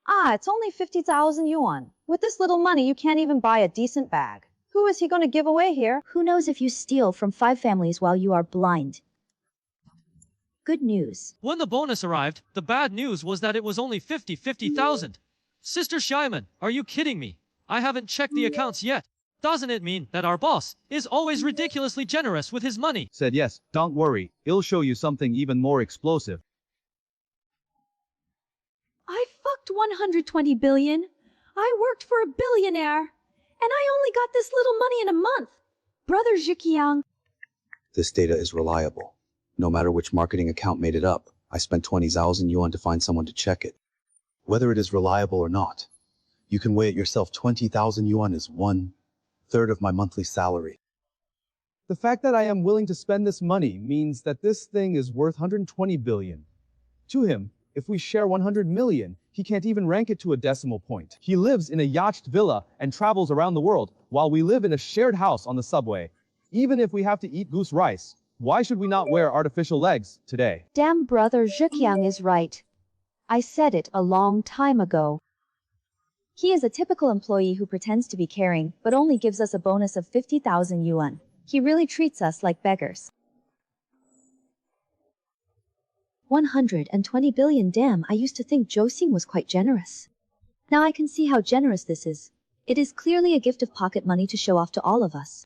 Ah, it's only 50,000 yuan. With this little money, you can't even buy a decent bag. Who is he going to give away here? Who knows if you steal from 5 families while you are blind? Good news. When the bonus arrived, the bad news was that it was only 50,000. Sister Shyman, are you kidding me? I haven't checked the accounts yet. Doesn't it mean that our boss is always ridiculously generous with his money? Said yes, don't worry, it'll show you something even more explosive. I fucked 120 billion. I worked for a billionaire. And I only got this little money in a month. Brother Zhiqiang. This data is reliable. No matter which marketing account made it up, I spent 20,000 yuan to find someone to check it. Whether it is reliable or not, you can weigh it yourself. 20,000 yuan is 1/3 of my monthly salary. The fact that I am willing to spend this money means that this thing is worth 120 billion. To him, if we share 100 million, he can't even rank it to a decimal point. He lives in a yacht villa and travels around the world, while we live in a shared house on the subway. Even if we have to eat goose rice, why should we not wear artificial legs today? Damn, Brother Zhiqiang is right. I said it a long time ago. He is a typical employee who pretends to be caring, but only gives us a bonus of 50,000 yuan. He really treats us like beggars. 120 billion, damn, I used to think Zhou Xing was quite generous. Now I can see how generous this is. It is clearly a gift of pocket money to show off to all of us.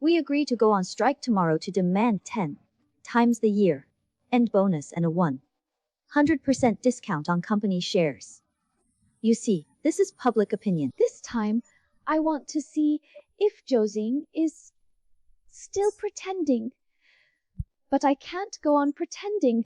We agree to go on strike tomorrow to demand 10 times the year, end bonus and a 100% discount on company shares. You see, this is public opinion. This time, I want to see if Zhou Xing is still pretending. But I can't go on pretending.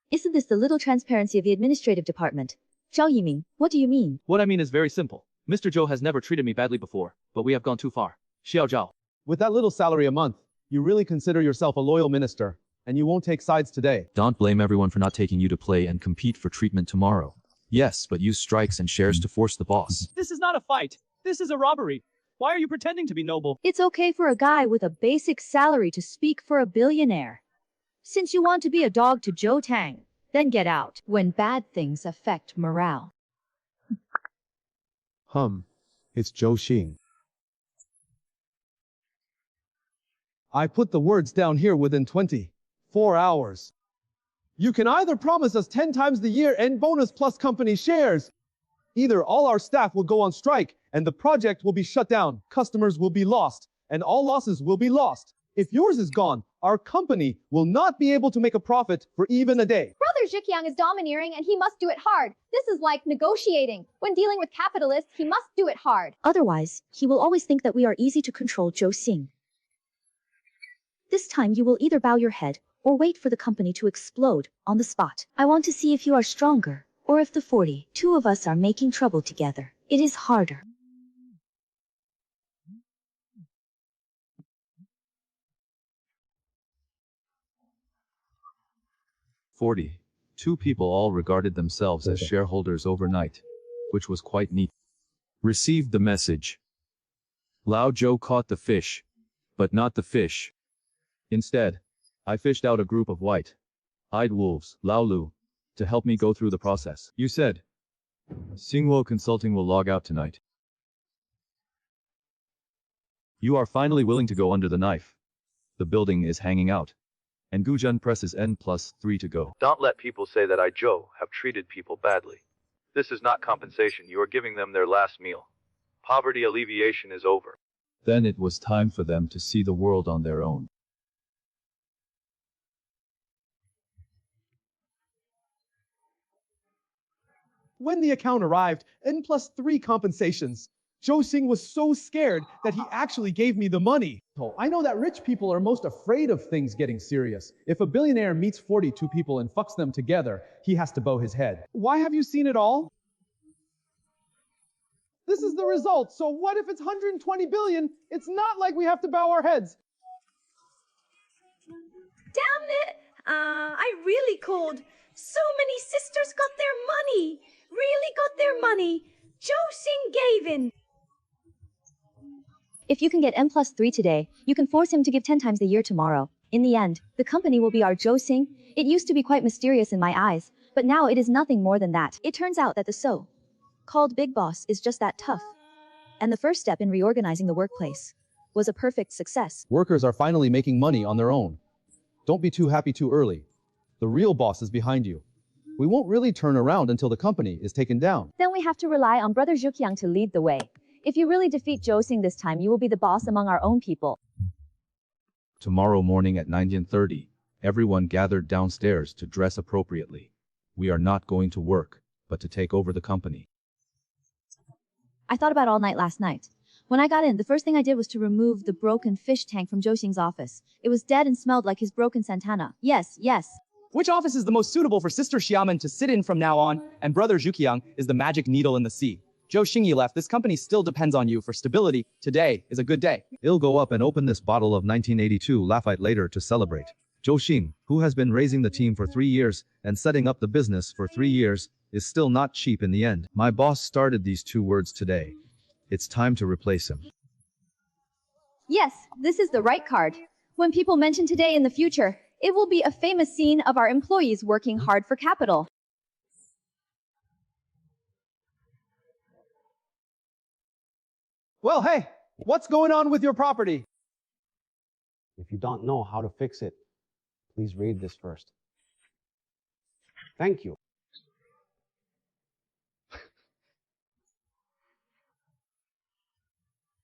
Isn't this the little transparency of the administrative department? Zhao Yiming, what do you mean? What I mean is very simple. Mr. Zhou has never treated me badly before, but we have gone too far. Xiao Zhao. With that little salary a month, you really consider yourself a loyal minister, and you won't take sides today. Don't blame everyone for not taking you to play and compete for treatment tomorrow. Yes, but use strikes and shares to force the boss. This is not a fight. This is a robbery. Why are you pretending to be noble? It's okay for a guy with a basic salary to speak for a billionaire. Since you want to be a dog to Zhou Tang, then get out when bad things affect morale. It's Zhou Xing. I put the words down here within 24 hours. You can either promise us 10 times the year and bonus plus company shares. Either all our staff will go on strike and the project will be shut down, customers will be lost, and all losses will be lost. If yours is gone, our company will not be able to make a profit for even a day. Brother Zhiqiang is domineering and he must do it hard. This is like negotiating. When dealing with capitalists, he must do it hard. Otherwise, he will always think that we are easy to control. Zhou Xing. This time you will either bow your head or wait for the company to explode on the spot. I want to see if you are stronger, or if the 42 of us are making trouble together. It is harder. Two people all regarded themselves as shareholders overnight, which was quite neat. Received the message. Lao Zhou caught the fish, but not the fish. Instead, I fished out a group of white-eyed wolves, Lao Lu, to help me go through the process. You said, Xingwo Consulting will log out tonight. You are finally willing to go under the knife. The building is hanging out, and Guzhen presses N+3 to go. Don't let people say that I, Zhou, have treated people badly. This is not compensation. You are giving them their last meal. Poverty alleviation is over. Then it was time for them to see the world on their own. When the account arrived, N+3 compensations, Zhou Xing was so scared that he actually gave me the money. I know that rich people are most afraid of things getting serious. If a billionaire meets 42 people and fucks them together, he has to bow his head. Why have you seen it all? This is the result. So what if it's 120 billion? It's not like we have to bow our heads. Damn it! I really called. So many sisters got their money. Really got their money. Zhou Xing gave in. If you can get N+3 today, you can force him to give 10 times the year tomorrow. In the end, the company will be our Zhou Xing. It used to be quite mysterious in my eyes, but now it is nothing more than that. It turns out that the called Big Boss is just that tough. And the first step in reorganizing the workplace was a perfect success. Workers are finally making money on their own. Don't be too happy too early. The real boss is behind you. We won't really turn around until the company is taken down. Then we have to rely on Brother Zhuqiang to lead the way. If you really defeat Zhou Xing this time, you will be the boss among our own people. Tomorrow morning at 9:30, everyone gathered downstairs to dress appropriately. We are not going to work, but to take over the company. I thought about it all night last night. When I got in, the first thing I did was to remove the broken fish tank from Zhou Xing's office. It was dead and smelled like his broken Santana. Yes, yes. Which office is the most suitable for Sister Xiamen to sit in from now on? And Brother Zhuqiang is the magic needle in the sea. Zhou Xingyi left. This company still depends on you for stability. Today is a good day. I'll go up and open this bottle of 1982 Lafite later to celebrate. Zhou Xing, who has been raising the team for 3 years and setting up the business for 3 years, is still not cheap in the end. My boss started these 2 words today. It's time to replace him. Yes, this is the right card. When people mention today in the future, it will be a famous scene of our employees working hard for capital. Well, hey, what's going on with your property? If you don't know how to fix it, please read this first. Thank you.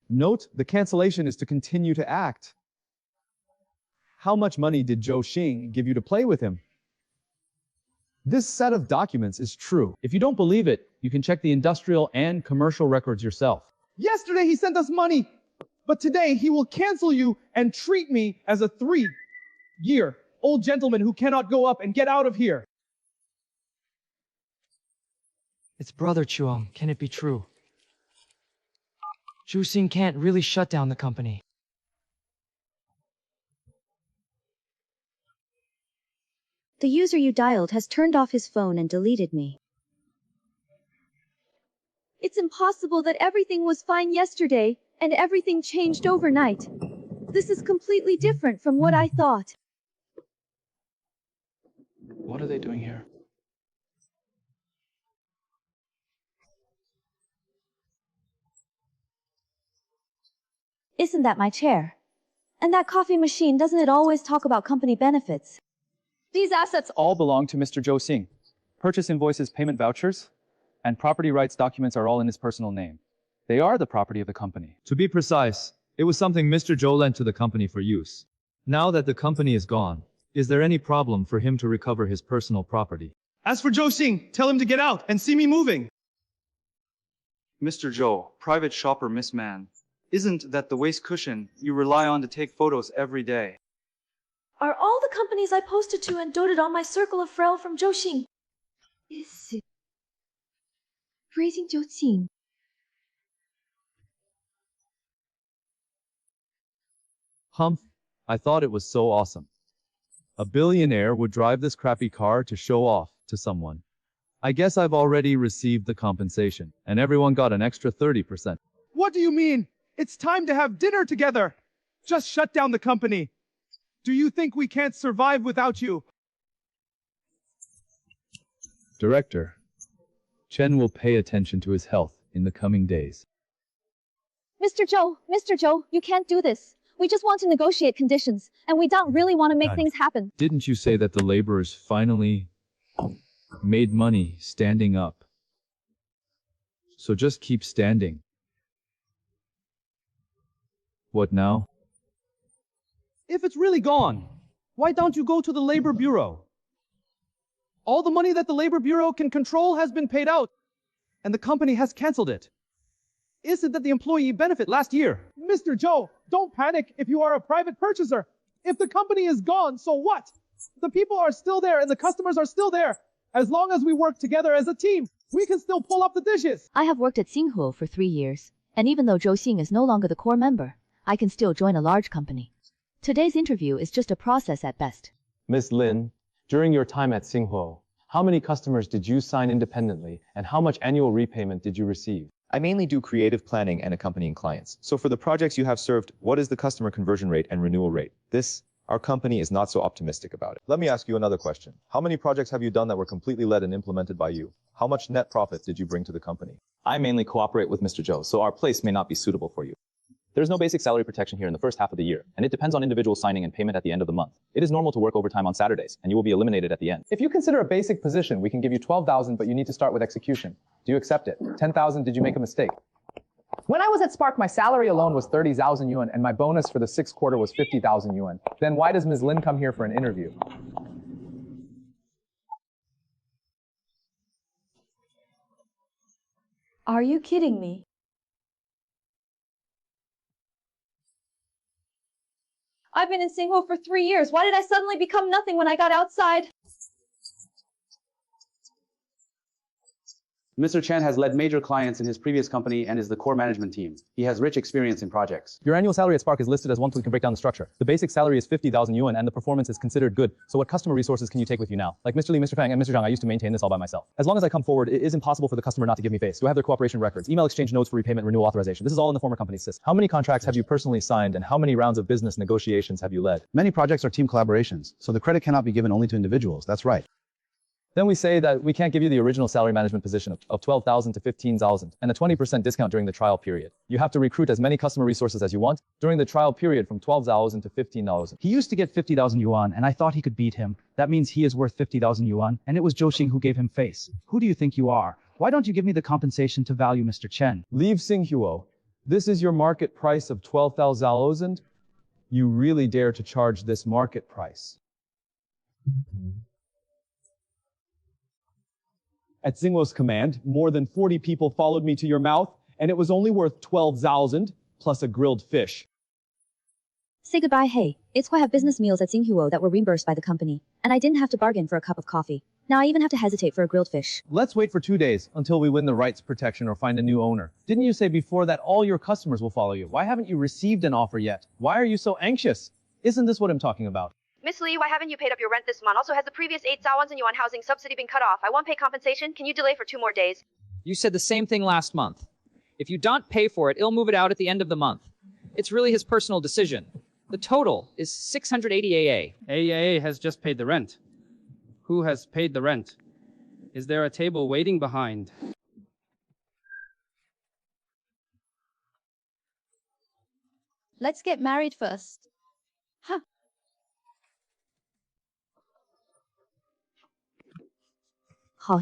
Note, the cancellation is to continue to act. How much money did Zhou Xing give you to play with him? This set of documents is true. If you don't believe it, you can check the industrial and commercial records yourself. Yesterday he sent us money, but today he will cancel you and treat me as a 3-year-old gentleman who cannot go up and get out of here. It's Brother Chuang. Can it be true? Zhu Xing can't really shut down the company. The user you dialed has turned off his phone and deleted me. It's impossible that everything was fine yesterday and everything changed overnight. This is completely different from what I thought. What are they doing here? Isn't that my chair? And that coffee machine, doesn't it always talk about company benefits? These assets All belong to Mr. Zhou Xing. Purchase invoices, payment vouchers, and property rights documents are all in his personal name. They are the property of the company. To be precise, it was something Mr. Zhou lent to the company for use. Now that the company is gone, is there any problem for him to recover his personal property? As for Zhou Xing, tell him to get out and see me moving. Mr. Zhou, private shopper Miss Man. Isn't that the waist cushion you rely on to take photos every day? are all the companies I posted to and doted on my circle of Frel from Zhou Xing. Is it raising Zhou Xing? Humph, I thought it was so awesome. A billionaire would drive this crappy car to show off to someone. I guess I've already received the compensation, and everyone got an extra 30%. What do you mean? It's time to have dinner together. Just shut down the company. Do you think we can't survive without you? Director, Chen will pay attention to his health in the coming days. Mr. Zhou, you can't do this. We just want to negotiate conditions, and we don't really want to make things happen. Didn't you say that the laborers finally made money standing up? So just keep standing. What now? If it's really gone, why don't you go to the Labor Bureau? All the money that the Labor Bureau can control has been paid out, and the company has canceled it. Is it that the employee benefit last year? Mr. Zhou, don't panic if you are a private purchaser. If the company is gone, so what? The people are still there and the customers are still there. As long as we work together as a team, we can still pull up the dishes. I have worked at Xinghuo for 3 years, and even though Zhou Xing is no longer the core member, I can still join a large company. Today's interview is just a process at best. Ms. Lin, during your time at Xinghuo, how many customers did you sign independently, and how much annual repayment did you receive? I mainly do creative planning and accompanying clients. So for the projects you have served, what is the customer conversion rate and renewal rate? This, our company is not so optimistic about it. Let me ask you another question. How many projects have you done that were completely led and implemented by you? How much net profit did you bring to the company? I mainly cooperate with Mr. Zhou, so our place may not be suitable for you. There's no basic salary protection here in the first half of the year, and it depends on individual signing and payment at the end of the month. It is normal to work overtime on Saturdays, and you will be eliminated at the end. If you consider a basic position, we can give you 12,000, but you need to start with execution. Do you accept it? 10,000, did you make a mistake? When I was at Spark, my salary alone was 30,000 yuan, and my bonus for the 6th quarter was 50,000 yuan. Then why does Ms. Lin come here for an interview? Are you kidding me? I've been in Singho for 3 years. Why did I suddenly become nothing when I got outside? Mr. Chen has led major clients in his previous company and is the core management team. He has rich experience in projects. Your annual salary at Spark is listed as one, so we can break down the structure. The basic salary is 50,000 yuan, and the performance is considered good. So what customer resources can you take with you now? Like Mr. Li, Mr. Fang, and Mr. Zhang, I used to maintain this all by myself. As long as I come forward, it is impossible for the customer not to give me face. Do I have their cooperation records, email exchange notes for repayment, renewal authorization? This is all in the former company's system. How many contracts have you personally signed, and how many rounds of business negotiations have you led? Many projects are team collaborations, so the credit cannot be given only to individuals. That's right. Then we say that we can't give you the original salary management position of 12,000 to 15,000 and a 20% discount during the trial period. You have to recruit as many customer resources as you want during the trial period from 12,000 to 15,000. He used to get 50,000 yuan, and I thought he could beat him. That means he is worth 50,000 yuan, and it was Zhou Xing who gave him face. Who do you think you are? Why don't you give me the compensation to value Mr. Chen? Leave Xinghuo. This is your market price of 12,000. You really dare to charge this market price? At Xinghuo's command, more than 40 people followed me to your mouth, and it was only worth 12,000 plus a grilled fish. Say goodbye, hey. It's why I have business meals at Xinghuo that were reimbursed by the company, and I didn't have to bargain for a cup of coffee. Now I even have to hesitate for a grilled fish. Let's wait for 2 days until we win the rights protection or find a new owner. Didn't you say before that all your customers will follow you? Why haven't you received an offer yet? Why are you so anxious? Isn't this what I'm talking about? Miss Lee, why haven't you paid up your rent this month? Also, has the previous 8,000 yuan housing subsidy been cut off? I won't pay compensation. Can you delay for 2 more days? You said the same thing last month. If you don't pay for it, he'll move it out at the end of the month. It's really his personal decision. The total is 680 AA. AAA has just paid the rent. Who has paid the rent? Is there a table waiting behind? Let's get married first. Huh.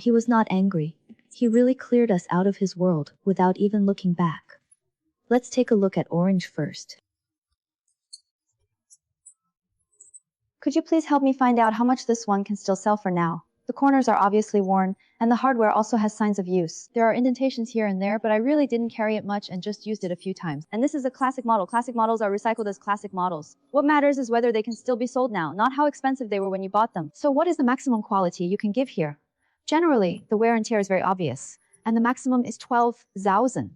He was not angry. He really cleared us out of his world without even looking back. Let's take a look at Orange first. Could you please help me find out how much this one can still sell for now? The corners are obviously worn, and the hardware also has signs of use. There are indentations here and there, but I really didn't carry it much and just used it a few times. And this is a classic model. Classic models are recycled as classic models. What matters is whether they can still be sold now, not how expensive they were when you bought them. So what is the maximum quality you can give here? Generally, the wear and tear is very obvious, and the maximum is 12,000.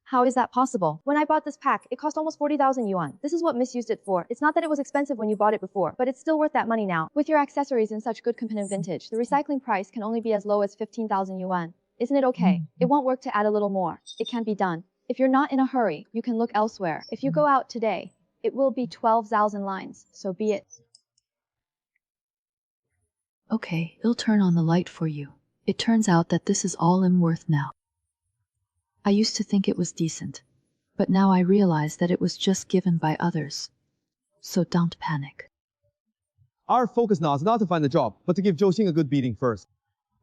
How is that possible? When I bought this pack, it cost almost 40,000 yuan. This is what misused it for. It's not that it was expensive when you bought it before, but it's still worth that money now. With your accessories in such good competitive vintage, the recycling price can only be as low as 15,000 yuan. Isn't it okay? It won't work to add a little more. It can be done. If you're not in a hurry, you can look elsewhere. If you go out today, it will be 12,000 lines, so be it. Okay, I'll turn on the light for you. It turns out that this is all I'm worth now. I used to think it was decent, but now I realize that it was just given by others. So don't panic. Our focus now is not to find the job, but to give Zhou Xing a good beating first.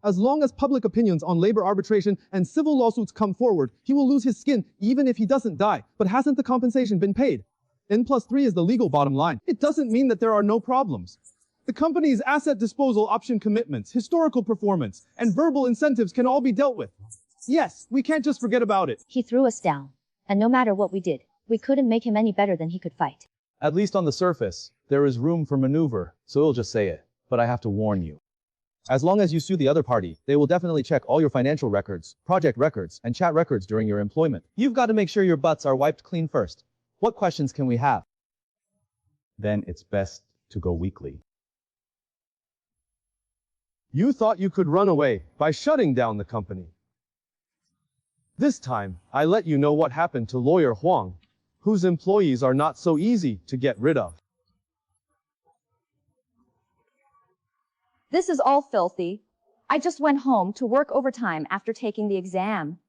As long as public opinions on labor arbitration and civil lawsuits come forward, he will lose his skin even if he doesn't die. But hasn't the compensation been paid? N+3 is the legal bottom line. It doesn't mean that there are no problems. The company's asset disposal option commitments, historical performance, and verbal incentives can all be dealt with. Yes, we can't just forget about it. He threw us down, and no matter what we did, we couldn't make him any better than he could fight. At least on the surface, there is room for maneuver, so we'll just say it. But I have to warn you. As long as you sue the other party, they will definitely check all your financial records, project records, and chat records during your employment. You've got to make sure your butts are wiped clean first. What questions can we have? Then it's best to go weekly. You thought you could run away by shutting down the company. This time, I let you know what happened to Lawyer Huang, whose employees are not so easy to get rid of. This is all filthy. I just went home to work overtime after taking the exam.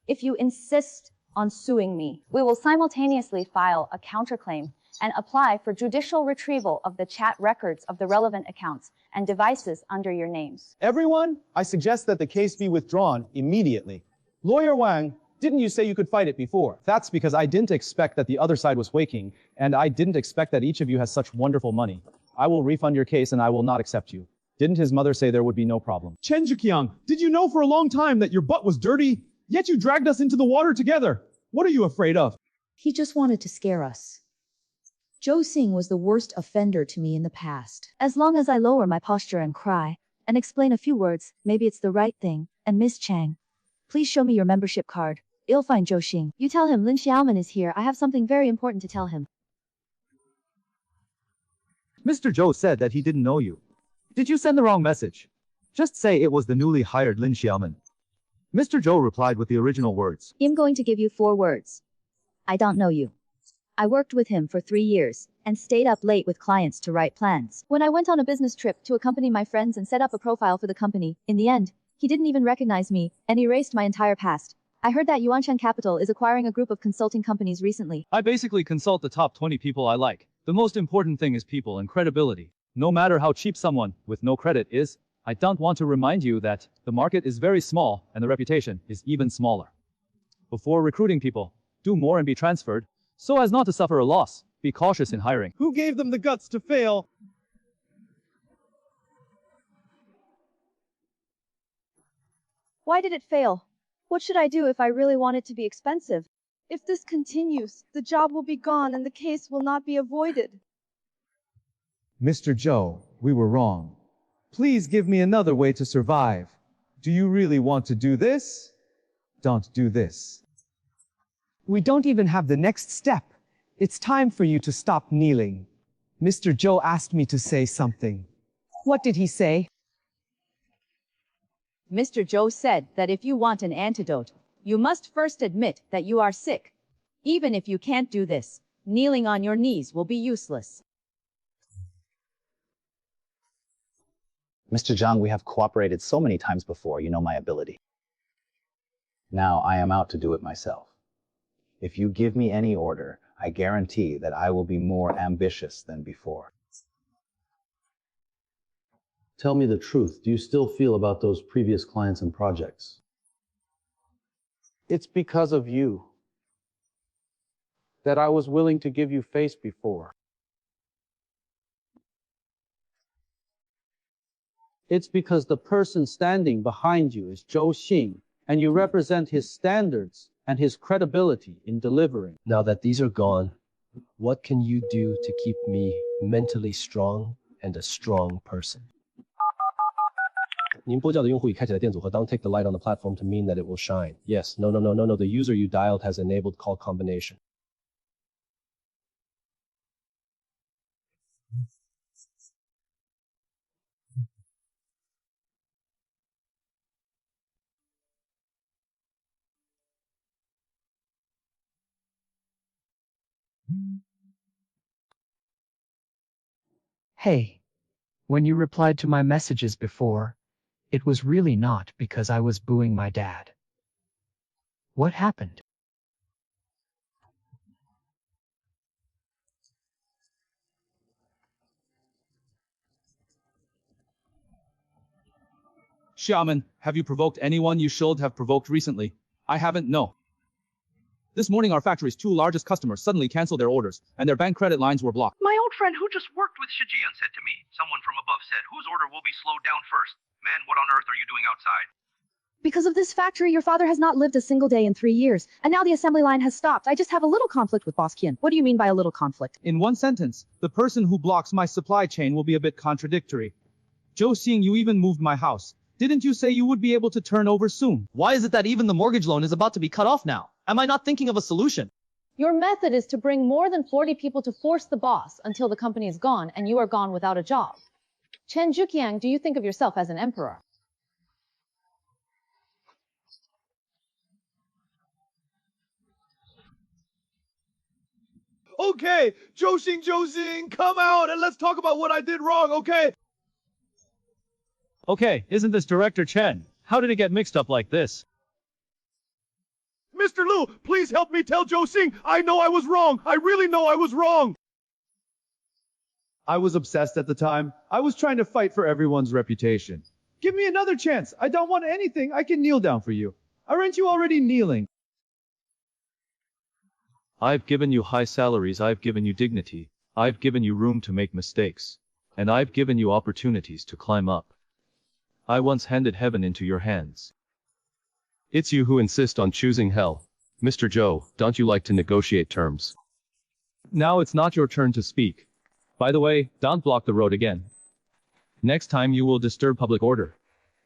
If you insist on suing me, we will simultaneously file a counterclaim and apply for judicial retrieval of the chat records of the relevant accounts and devices under your names. Everyone, I suggest that the case be withdrawn immediately. Lawyer Wang, didn't you say you could fight it before? That's because I didn't expect that the other side was waking, and I didn't expect that each of you has such wonderful money. I will refund your case and I will not accept you. Didn't his mother say there would be no problem? Chen Zhiqiang, did you know for a long time that your butt was dirty? Yet you dragged us into the water together. What are you afraid of? He just wanted to scare us. Zhou Xing was the worst offender to me in the past. As long as I lower my posture and cry, and explain a few words, maybe it's the right thing. And Miss Chang, please show me your membership card. You'll find Zhou Xing. You tell him Lin Xiaoman is here. I have something very important to tell him. Mr. Zhou said that he didn't know you. Did you send the wrong message? Just say it was the newly hired Lin Xiaoman. Mr. Zhou replied with the original words. I'm going to give you 4 words. I don't know you. I worked with him for 3 years and stayed up late with clients to write plans. When I went on a business trip to accompany my friends and set up a profile for the company, in the end, he didn't even recognize me and erased my entire past. I heard that Yuanshan Capital is acquiring a group of consulting companies recently. I basically consult the top 20 people I like. The most important thing is people and credibility. No matter how cheap someone with no credit is, I don't want to remind you that the market is very small and the reputation is even smaller. Before recruiting people, do more and be transferred, so as not to suffer a loss. Be cautious in hiring. Who gave them the guts to fail? Why did it fail? What should I do if I really want it to be expensive? If this continues, the job will be gone and the case will not be avoided. Mr. Zhou, we were wrong. Please give me another way to survive. Do you really want to do this? Don't do this. We don't even have the next step. It's time for you to stop kneeling. Mr. Zhou asked me to say something. What did he say? Mr. Zhou said that if you want an antidote, you must first admit that you are sick. Even if you can't do this, kneeling on your knees will be useless. Mr. Zhang, we have cooperated so many times before, you know my ability. Now I am out to do it myself. If you give me any order, I guarantee that I will be more ambitious than before. Tell me the truth. Do you still feel about those previous clients and projects? It's because of you that I was willing to give you face before. It's because the person standing behind you is Zhou Xing, and you represent his standards and his credibility in delivering. Now that these are gone, what can you do to keep me mentally strong and a strong person? 您拨叫的用户已开启了电阻和当 take the light on the platform to mean that it will shine. Yes, no, the user you dialed has enabled call combination. Hey, when you replied to my messages before, it was really not because I was booing my dad. What happened? Xiaoman, have you provoked anyone you should have provoked recently? I haven't, no. This morning our factory's 2 largest customers suddenly canceled their orders, and their bank credit lines were blocked. My old friend who just worked with Shijian said to me, someone from above said, whose order will be slowed down first? Man, what on earth are you doing outside? Because of this factory, your father has not lived a single day in 3 years, and now the assembly line has stopped. I just have a little conflict with Boss Qian. What do you mean by a little conflict? In one sentence, the person who blocks my supply chain will be a bit contradictory. Zhou Xing, you even moved my house. Didn't you say you would be able to turn over soon? Why is it that even the mortgage loan is about to be cut off now? Am I not thinking of a solution? Your method is to bring more than 40 people to force the boss until the company is gone and you are gone without a job. Chen Zhiqiang, do you think of yourself as an emperor? Okay, Zhou Xing, come out and let's talk about what I did wrong, okay? Okay, isn't this Director Chen? How did it get mixed up like this? Mr. Lu, please help me tell Zhou Xing. I know I was wrong. I really know I was wrong. I was obsessed at the time. I was trying to fight for everyone's reputation. Give me another chance. I don't want anything. I can kneel down for you. Aren't you already kneeling? I've given you high salaries, I've given you dignity, I've given you room to make mistakes, and I've given you opportunities to climb up. I once handed heaven into your hands. It's you who insist on choosing hell. Mr. Zhou, don't you like to negotiate terms? Now it's not your turn to speak. By the way, don't block the road again. Next time you will disturb public order.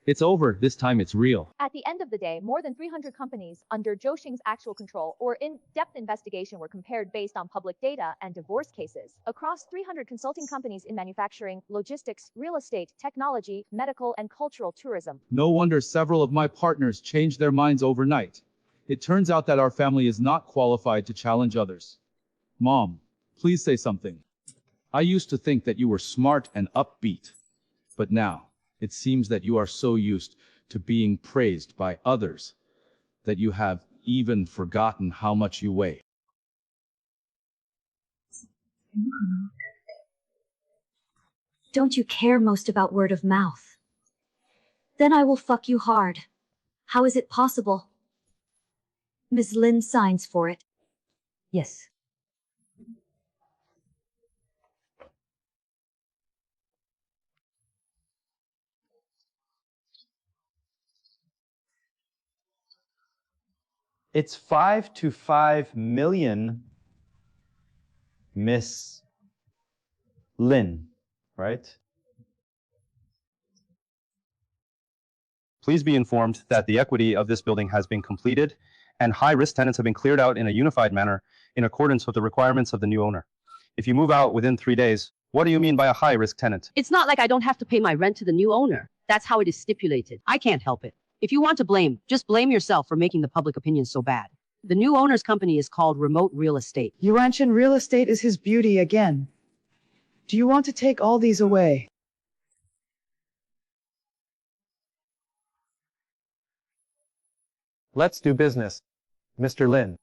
It's over, this time it's real. At the end of the day, more than 300 companies under Zhou Xing's actual control or in-depth investigation were compared based on public data and divorce cases across 300 consulting companies in manufacturing, logistics, real estate, technology, medical, and cultural tourism. No wonder several of my partners changed their minds overnight. It turns out that our family is not qualified to challenge others. Mom, please say something. I used to think that you were smart and upbeat, but now, it seems that you are so used to being praised by others that you have even forgotten how much you weigh. Don't you care most about word of mouth? Then I will fuck you hard. How is it possible? Ms. Lin signs for it. Yes. It's 5 to 5 million, Miss Lin, right? Please be informed that the equity of this building has been completed and high-risk tenants have been cleared out in a unified manner in accordance with the requirements of the new owner. If you move out within 3 days, what do you mean by a high-risk tenant? It's not like I don't have to pay my rent to the new owner. That's how it is stipulated. I can't help it. If you want to blame, just blame yourself for making the public opinion so bad. The new owner's company is called Remote Real Estate. Yuanshan Real Estate is his beauty again. Do you want to take all these away? Let's do business, Mr. Lin.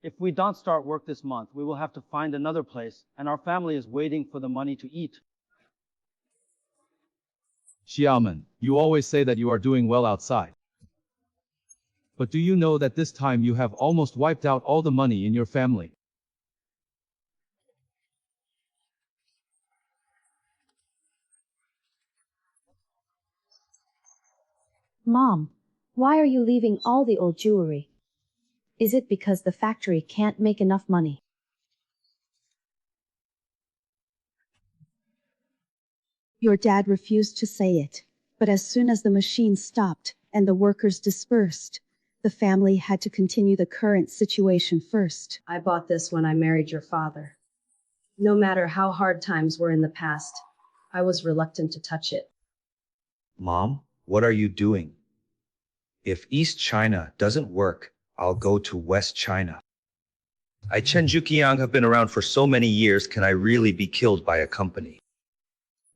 If we don't start work this month, we will have to find another place, and our family is waiting for the money to eat. Xiaoman, you always say that you are doing well outside. But do you know that this time you have almost wiped out all the money in your family? Mom, why are you leaving all the old jewelry? Is it because the factory can't make enough money? Your dad refused to say it, but as soon as the machine stopped and the workers dispersed, the family had to continue the current situation first. I bought this when I married your father. No matter how hard times were in the past, I was reluctant to touch it. Mom, what are you doing? If East China doesn't work, I'll go to West China. I Chen Zhuqiang have been around for so many years, can I really be killed by a company?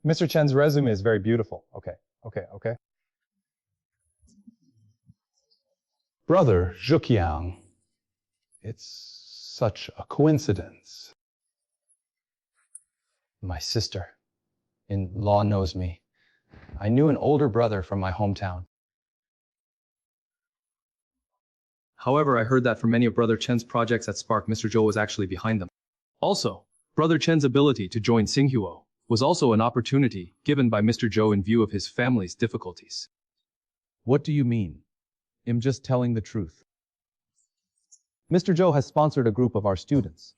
Mr. Chen's resume is very beautiful. Okay. Brother Zhuqiang, it's such a coincidence. My sister-in-law knows me. I knew an older brother from my hometown. However, I heard that for many of Brother Chen's projects at Spark, Mr. Zhou was actually behind them. Also, Brother Chen's ability to join Xinghuo was also an opportunity given by Mr. Zhou in view of his family's difficulties. What do you mean? I'm just telling the truth. Mr. Zhou has sponsored a group of our students.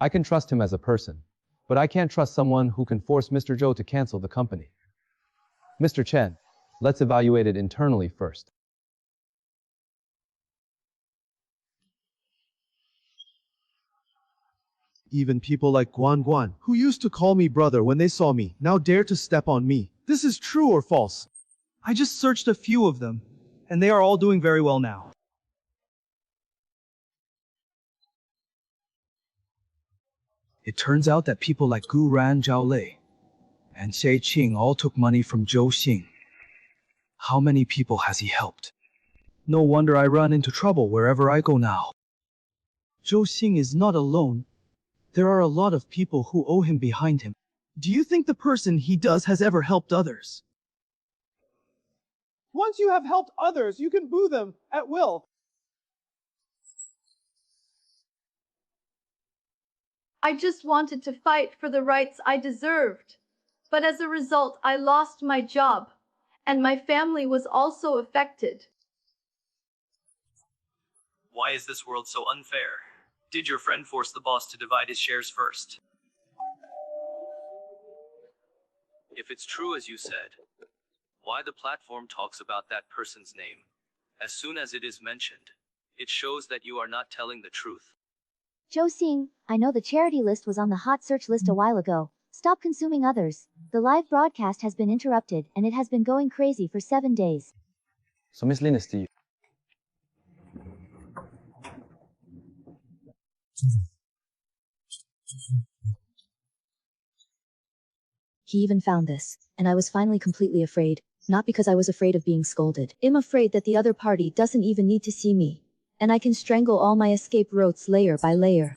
I can trust him as a person, but I can't trust someone who can force Mr. Zhou to cancel the company. Mr. Chen, let's evaluate it internally first. Even people like Guan Guan, who used to call me brother when they saw me, now dare to step on me. This is true or false? I just searched a few of them, and they are all doing very well now. It turns out that people like Gu Ran Zhao and Xie Qing all took money from Zhou Xing. How many people has he helped? No wonder I run into trouble wherever I go now. Zhou Xing is not alone. There are a lot of people who owe him behind him. Do you think the person he does has ever helped others? Once you have helped others, you can boo them at will. I just wanted to fight for the rights I deserved. But as a result, I lost my job, and my family was also affected. Why is this world so unfair? Did your friend force the boss to divide his shares first? If it's true as you said, why the platform talks about that person's name? As soon as it is mentioned, it shows that you are not telling the truth. Zhou Xing, I know the charity list was on the hot search list a while ago. Stop consuming others. The live broadcast has been interrupted and it has been going crazy for 7 days. So Miss Lin is the... He even found this, and I was finally completely afraid, not because I was afraid of being scolded. I'm afraid that the other party doesn't even need to see me, and I can strangle all my escape routes layer by layer.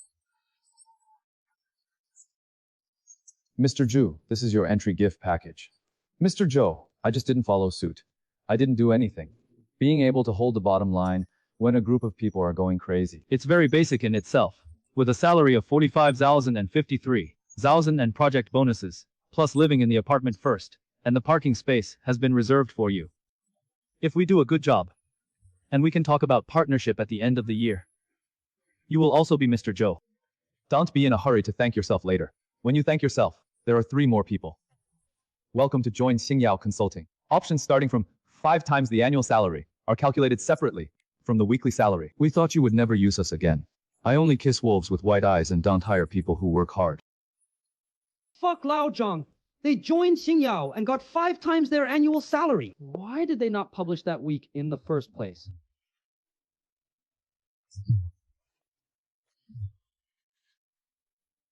Mr. Zhu, this is your entry gift package. Mr. Zhou, I just didn't follow suit. I didn't do anything. Being able to hold the bottom line when a group of people are going crazy. It's very basic in itself. With a salary of 45,000 and 53,000 and project bonuses, plus living in the apartment first, and the parking space has been reserved for you. If we do a good job, and we can talk about partnership at the end of the year, you will also be Mr. Zhou. Don't be in a hurry to thank yourself later. When you thank yourself, there are 3 more people. Welcome to join Xingyao Consulting. Options starting from 5 times the annual salary are calculated separately from the weekly salary. We thought you would never use us again. I only kiss wolves with white eyes and don't hire people who work hard. Fuck Lao Zhang. They joined Xingyao and got 5 times their annual salary. Why did they not publish that week in the first place?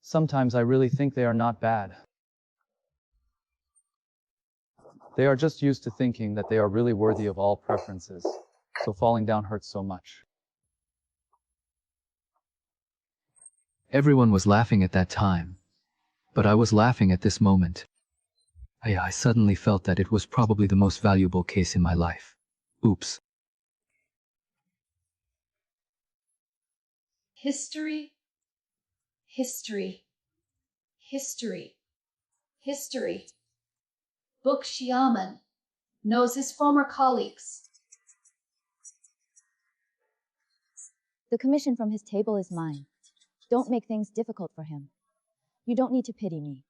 Sometimes I really think they are not bad. They are just used to thinking that they are really worthy of all preferences, so falling down hurts so much. Everyone was laughing at that time, but I was laughing at this moment. I suddenly felt that it was probably the most valuable case in my life. Oops. History, history, history, history. Book Xiamen knows his former colleagues. The commission from his table is mine. Don't make things difficult for him. You don't need to pity me.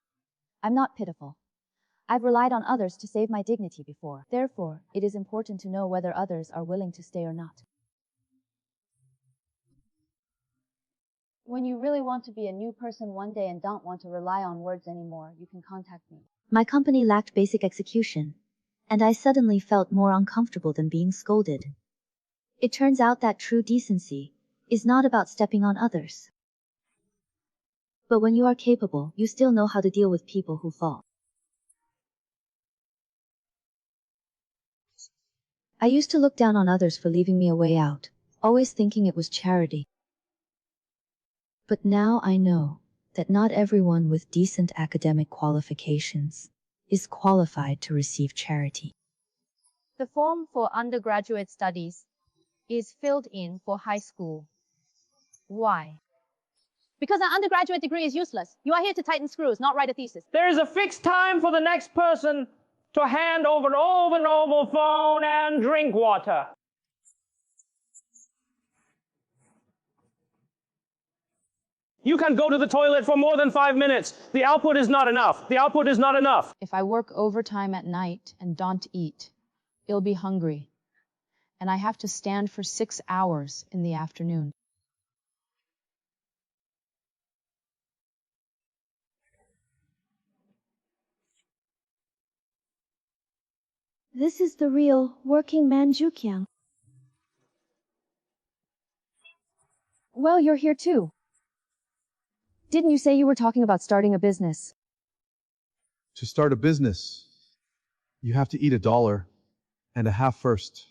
I'm not pitiful. I've relied on others to save my dignity before. Therefore, it is important to know whether others are willing to stay or not. When you really want to be a new person one day and don't want to rely on words anymore, you can contact me. My company lacked basic execution, and I suddenly felt more uncomfortable than being scolded. It turns out that true decency is not about stepping on others. But when you are capable, you still know how to deal with people who fall. I used to look down on others for leaving me a way out, always thinking it was charity. But now I know that not everyone with decent academic qualifications is qualified to receive charity. The form for undergraduate studies is filled in for high school. Why? Because an undergraduate degree is useless. You are here to tighten screws, not write a thesis. There is a fixed time for the next person to hand over an oval phone and drink water. You can go to the toilet for more than 5 minutes. The output is not enough. The output is not enough. If I work overtime at night and don't eat, I'll be hungry. And I have to stand for 6 hours in the afternoon. This is the real working man Zhuqiang. Well, you're here too. Didn't you say you were talking about starting a business? To start a business, you have to eat $1.50 first.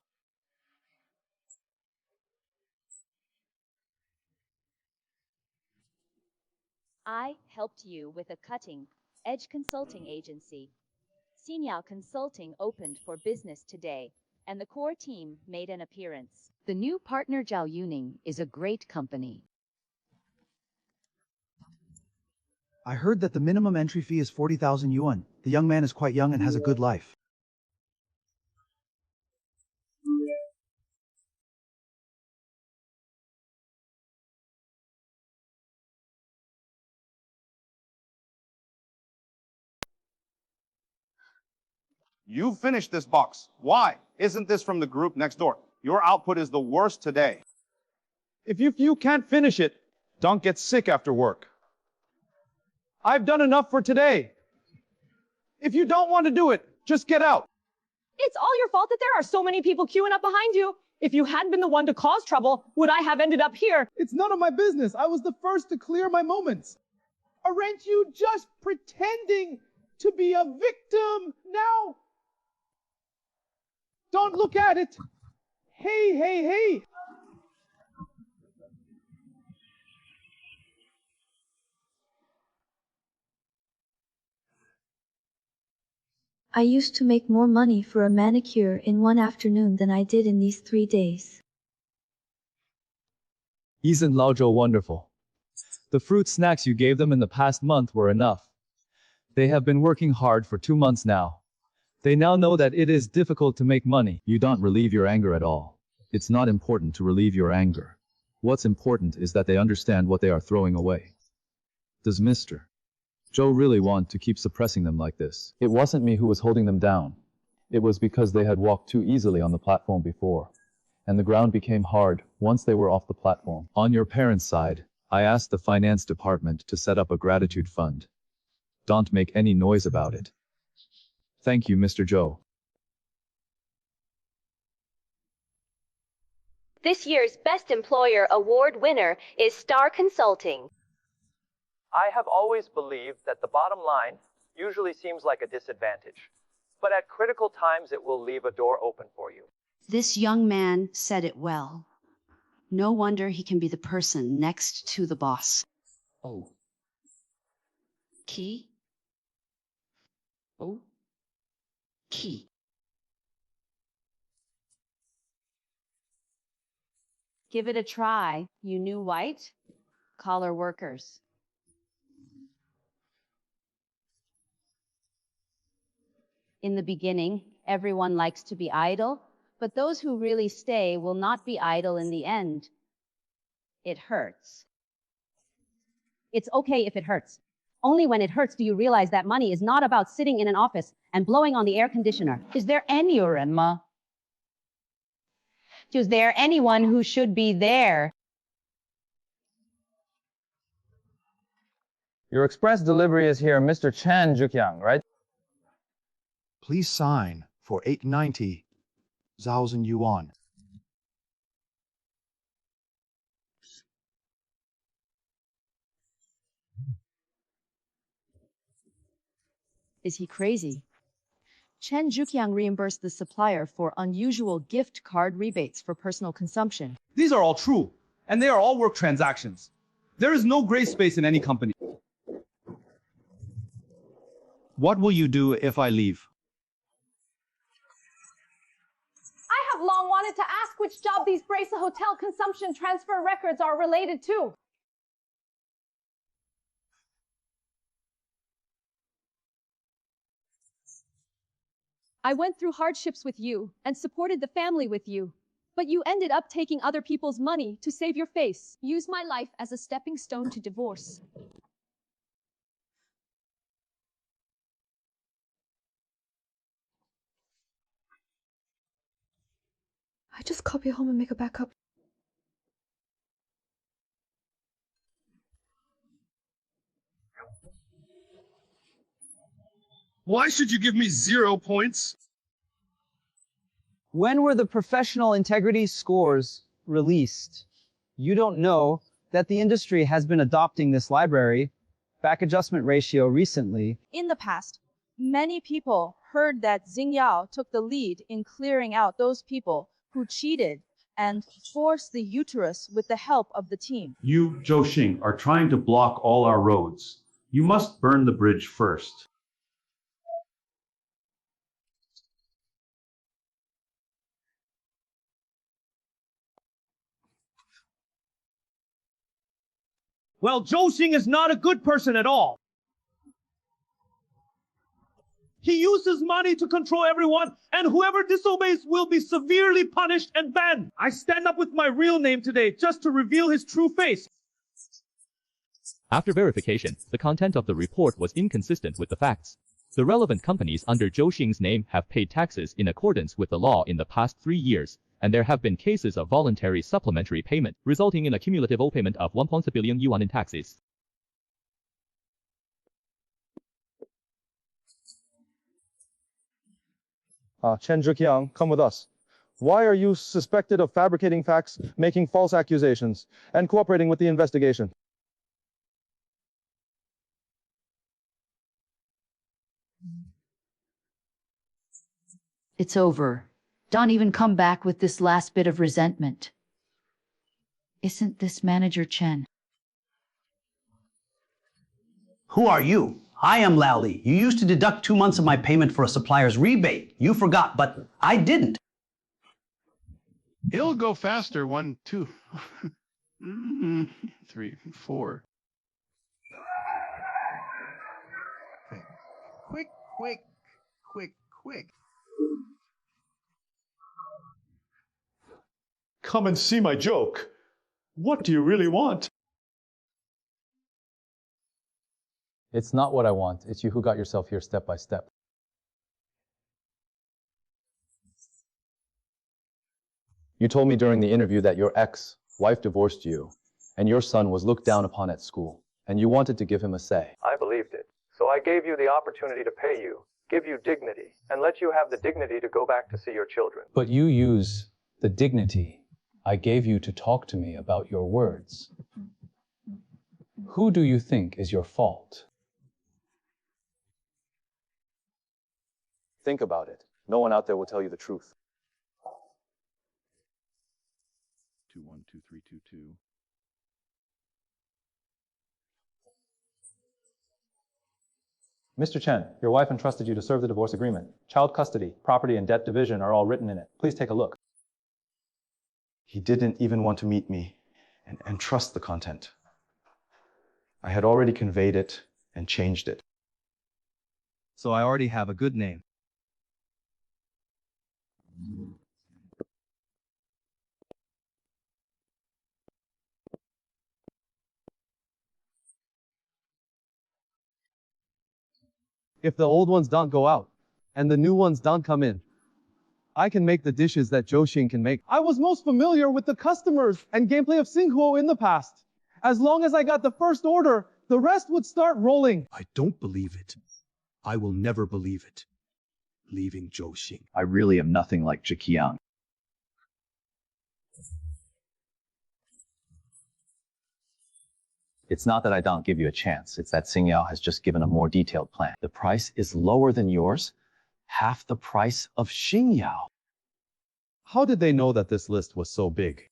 I helped you with a cutting-edge consulting agency. Xingyao Consulting opened for business today, and the core team made an appearance. The new partner Zhao Yuning is a great company. I heard that the minimum entry fee is 40,000 yuan. The young man is quite young and has a good life. You finished this box. Why? Isn't this from the group next door? Your output is the worst today. If you can't finish it, don't get sick after work. I've done enough for today. If you don't want to do it, just get out. It's all your fault that there are so many people queuing up behind you. If you hadn't been the one to cause trouble, would I have ended up here? It's none of my business. I was the first to clear my moments. Aren't you just pretending to be a victim now? Don't look at it. Hey, hey, hey. I used to make more money for a manicure in one afternoon than I did in these 3 days. Isn't Laozhou wonderful? The fruit snacks you gave them in the past month were enough. They have been working hard for 2 months now. They now know that it is difficult to make money. You don't relieve your anger at all. It's not important to relieve your anger. What's important is that they understand what they are throwing away. Does Mr. Zhou really want to keep suppressing them like this? It wasn't me who was holding them down. It was because they had walked too easily on the platform before, and the ground became hard once they were off the platform. On your parents' side, I asked the finance department to set up a gratitude fund. Don't make any noise about it. Thank you, Mr. Zhou. This year's Best Employer Award winner is Star Consulting. I have always believed that the bottom line usually seems like a disadvantage, but at critical times it will leave a door open for you. This young man said it well. No wonder he can be the person next to the boss. Oh. Key? Oh. Key. Give it a try, you new white collar workers. In the beginning, everyone likes to be idle, but those who really stay will not be idle in the end. It hurts. It's okay if it hurts. Only when it hurts do you realize that money is not about sitting in an office and blowing on the air conditioner. Is there any Renma? Is there anyone who should be there? Your express delivery is here, Mr. Chen Zhuqiang, right? Please sign for 890,000 yuan. Is he crazy? Chen Zhuqiang reimbursed the supplier for unusual gift card rebates for personal consumption. These are all true, and they are all work transactions. There is no gray space in any company. What will you do if I leave? I have long wanted to ask which job these Bracelet Hotel consumption transfer records are related to. I went through hardships with you and supported the family with you, but you ended up taking other people's money to save your face. Use my life as a stepping stone to divorce. I just copy home and make a backup. Why should you give me 0 points? When were the professional integrity scores released? You don't know that the industry has been adopting this library back adjustment ratio recently. In the past, many people heard that Xingyao took the lead in clearing out those people who cheated and force the uterus with the help of the team. You, Zhou Xing, are trying to block all our roads. You must burn the bridge first. Well, Zhou Xing is not a good person at all. He uses money to control everyone, and whoever disobeys will be severely punished and banned. I stand up with my real name today just to reveal his true face. After verification, the content of the report was inconsistent with the facts. The relevant companies under Zhou Xing's name have paid taxes in accordance with the law in the past 3 years, and there have been cases of voluntary supplementary payment, resulting in a cumulative overpayment of 1.1 billion yuan in taxes. Chen Zhiqiang, come with us. Why are you suspected of fabricating facts, making false accusations, and cooperating with the investigation? It's over. Don't even come back with this last bit of resentment. Isn't this Manager Chen? Who are you? I am Lao Li. You used to deduct 2 months of my payment for a supplier's rebate. You forgot, but I didn't. It'll go faster. 1, 2, 3, 4. Okay. Quick, quick, quick, quick. Come and see my joke. What do you really want? It's not what I want. It's you who got yourself here step by step. You told me during the interview that your ex-wife divorced you, and your son was looked down upon at school, and you wanted to give him a say. I believed it. So I gave you the opportunity to pay you, give you dignity, and let you have the dignity to go back to see your children. But you use the dignity I gave you to talk to me about your words. Who do you think is your fault? Think about it. No one out there will tell you the truth. 212322. Mr. Chen, your wife entrusted you to serve the divorce agreement. Child custody, property, and debt division are all written in it. Please take a look. He didn't even want to meet me and trust the content. I had already conveyed it and changed it. So I already have a good name. If the old ones don't go out, and the new ones don't come in, I can make the dishes that Zhou Xing can make. I was most familiar with the customers and gameplay of Xinghuo in the past. As long as I got the first order, the rest would start rolling. I don't believe it. I will never believe it. Leaving Zhou Xing. I really am nothing like Zhiqiang. It's not that I don't give you a chance. It's that Xingyao has just given a more detailed plan. The price is lower than yours, half the price of Xingyao. How did they know that this list was so big?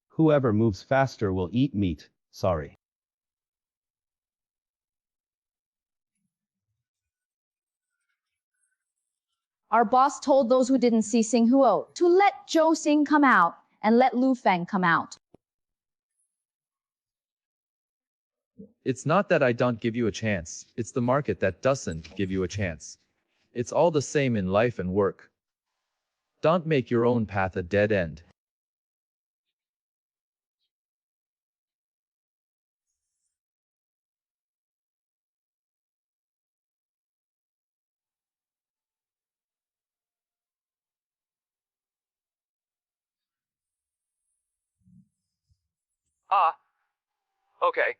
Whoever moves faster will eat meat. Sorry. Our boss told those who didn't see Xinghuo to let Zhou Xing come out and let Lu Feng come out. It's not that I don't give you a chance. It's the market that doesn't give you a chance. It's all the same in life and work. Don't make your own path a dead end. Okay.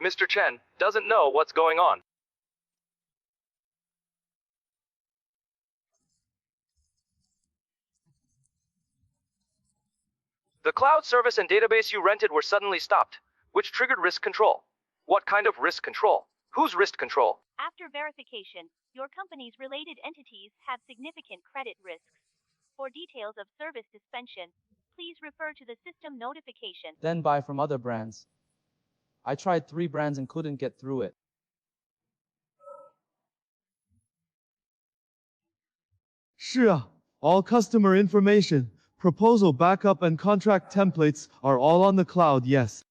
Mr. Chen doesn't know what's going on. The cloud service and database you rented were suddenly stopped, which triggered risk control. What kind of risk control? Whose risk control? After verification, your company's related entities have significant credit risks. For details of service suspension, please refer to the system notification. Then buy from other brands. I tried 3 brands and couldn't get through it. All customer information, proposal backup and contract templates are all on the cloud, yes.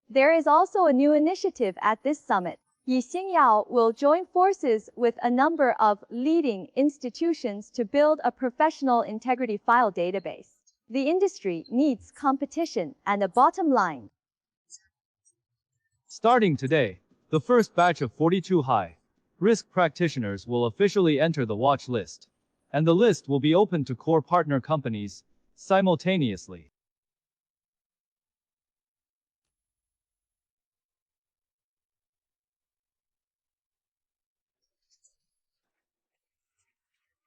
There is also a new initiative at this summit. Yi Xingyao will join forces with a number of leading institutions to build a professional integrity file database. The industry needs competition and a bottom line. Starting today, the first batch of 42 high-risk practitioners will officially enter the watch list, and the list will be open to core partner companies simultaneously.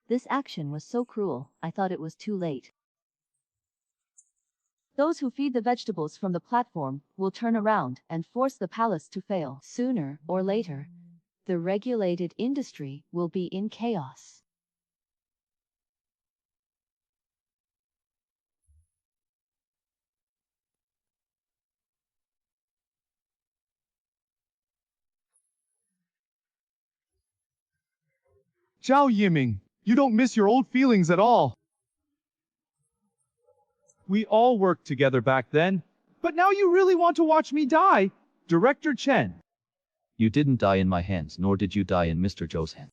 This action was so cruel, I thought it was too late. Those who feed the vegetables from the platform will turn around and force the palace to fail. Sooner or later, the regulated industry will be in chaos. Zhao Yiming, you don't miss your old feelings at all. We all worked together back then, but now you really want to watch me die? Director Chen. You didn't die in my hands, nor did you die in Mr. Zhou's hand.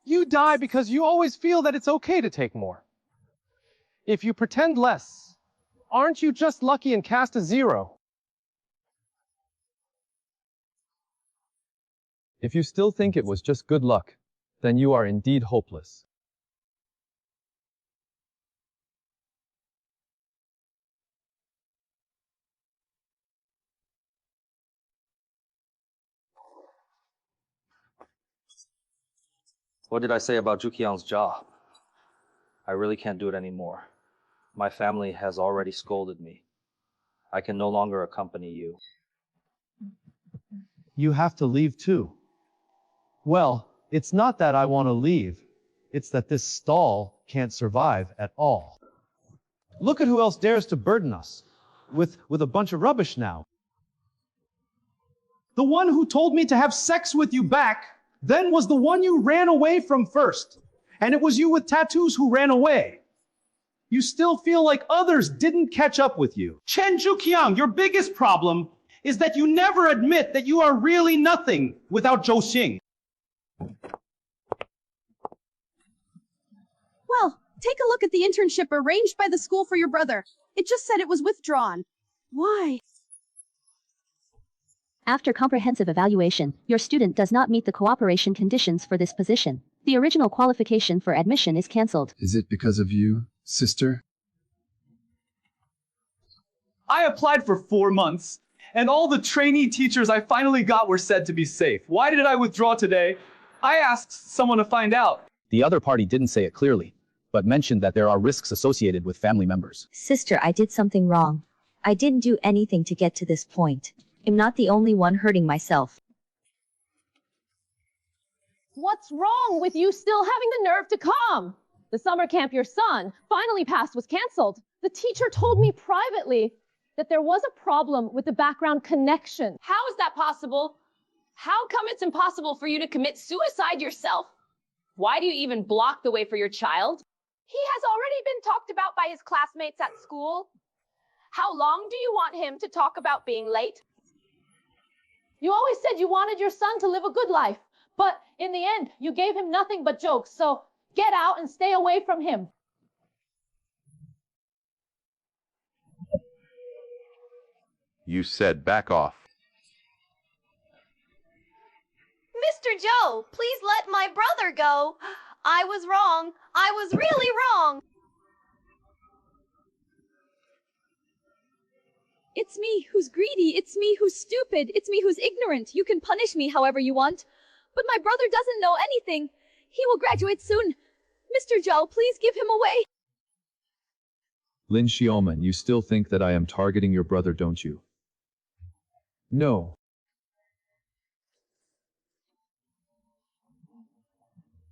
You die because you always feel that it's okay to take more. If you pretend less, aren't you just lucky and cast a 0? If you still think it was just good luck, then you are indeed hopeless. What did I say about Zhuqiang's job? I really can't do it anymore. My family has already scolded me. I can no longer accompany you. You have to leave too. Well, it's not that I want to leave. It's that this stall can't survive at all. Look at who else dares to burden us with a bunch of rubbish now. The one who told me to have sex with you back then was the one you ran away from first. And it was you with tattoos who ran away. You still feel like others didn't catch up with you. Chen Zhuqiang, your biggest problem is that you never admit that you are really nothing without Zhou Xing. Well, take a look at the internship arranged by the school for your brother. It just said it was withdrawn. Why? After comprehensive evaluation, your student does not meet the cooperation conditions for this position. The original qualification for admission is cancelled. Is it because of you, sister? I applied for 4 months, and all the trainee teachers I finally got were said to be safe. Why did I withdraw today? I asked someone to find out. The other party didn't say it clearly, but mentioned that there are risks associated with family members. Sister, I did something wrong. I didn't do anything to get to this point. I'm not the only one hurting myself. What's wrong with you still having the nerve to come? The summer camp your son finally passed was canceled. The teacher told me privately that there was a problem with the background connection. How is that possible? How come it's impossible for you to commit suicide yourself? Why do you even block the way for your child? He has already been talked about by his classmates at school. How long do you want him to talk about being late? You always said you wanted your son to live a good life, but in the end, you gave him nothing but jokes, so get out and stay away from him. You said back off. Mr. Zhou, please let my brother go. I was wrong. I was really wrong. It's me who's greedy. It's me who's stupid. It's me who's ignorant. You can punish me however you want. But my brother doesn't know anything. He will graduate soon. Mr. Zhou, please give him away. Lin Xiaoman, you still think that I am targeting your brother, don't you? No.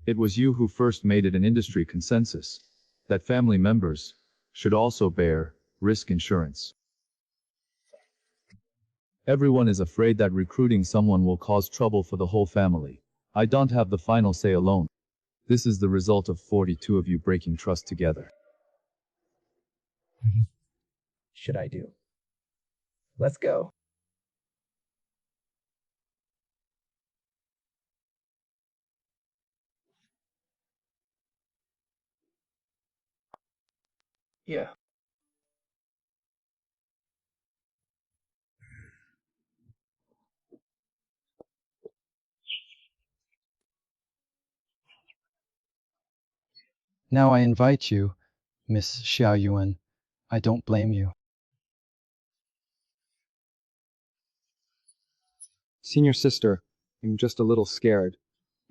It was you who first made it an industry consensus that family members should also bear risk insurance. Everyone is afraid that recruiting someone will cause trouble for the whole family. I don't have the final say alone. This is the result of 42 of you breaking trust together. Should I do? Let's go. Yeah. Now I invite you, Miss Xiaoyuan. I don't blame you. Senior sister, I'm just a little scared.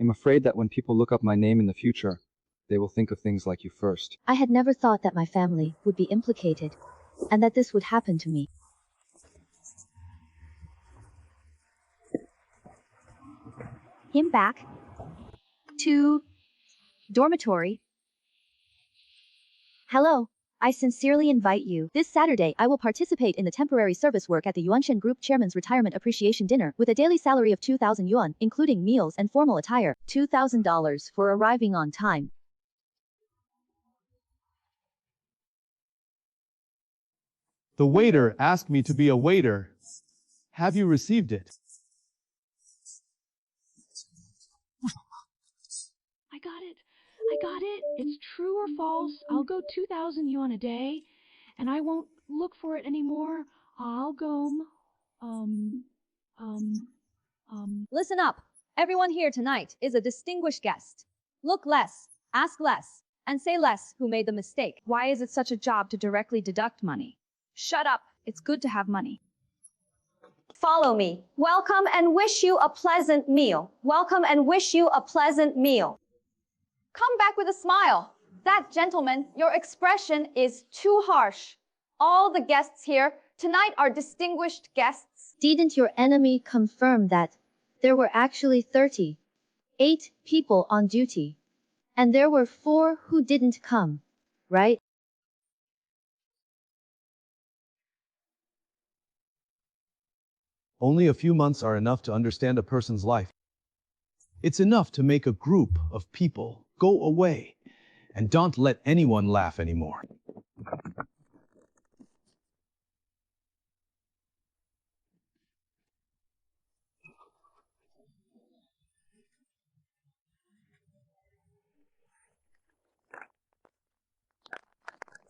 I'm afraid that when people look up my name in the future, they will think of things like you first. I had never thought that my family would be implicated, and that this would happen to me. Him back to dormitory. Hello. I sincerely invite you. This Saturday, I will participate in the temporary service work at the Yuanshan Group Chairman's Retirement Appreciation Dinner with a daily salary of 2,000 yuan, including meals and formal attire. $2,000 for arriving on time. The waiter asked me to be a waiter. Have you received it? I got it. I got it. It's true or false. I'll go 2,000 yuan a day, and I won't look for it anymore. I'll go, Listen up. Everyone here tonight is a distinguished guest. Look less, ask less, and say less who made the mistake. Why is it such a job to directly deduct money? Shut up. It's good to have money. Follow me. Welcome and wish you a pleasant meal. Welcome and wish you a pleasant meal. Come back with a smile. That gentleman, your expression is too harsh. All the guests here tonight are distinguished guests. Didn't your enemy confirm that there were actually 38 people on duty, and there were 4 who didn't come, right? Only a few months are enough to understand a person's life. It's enough to make a group of people go away and don't let anyone laugh anymore.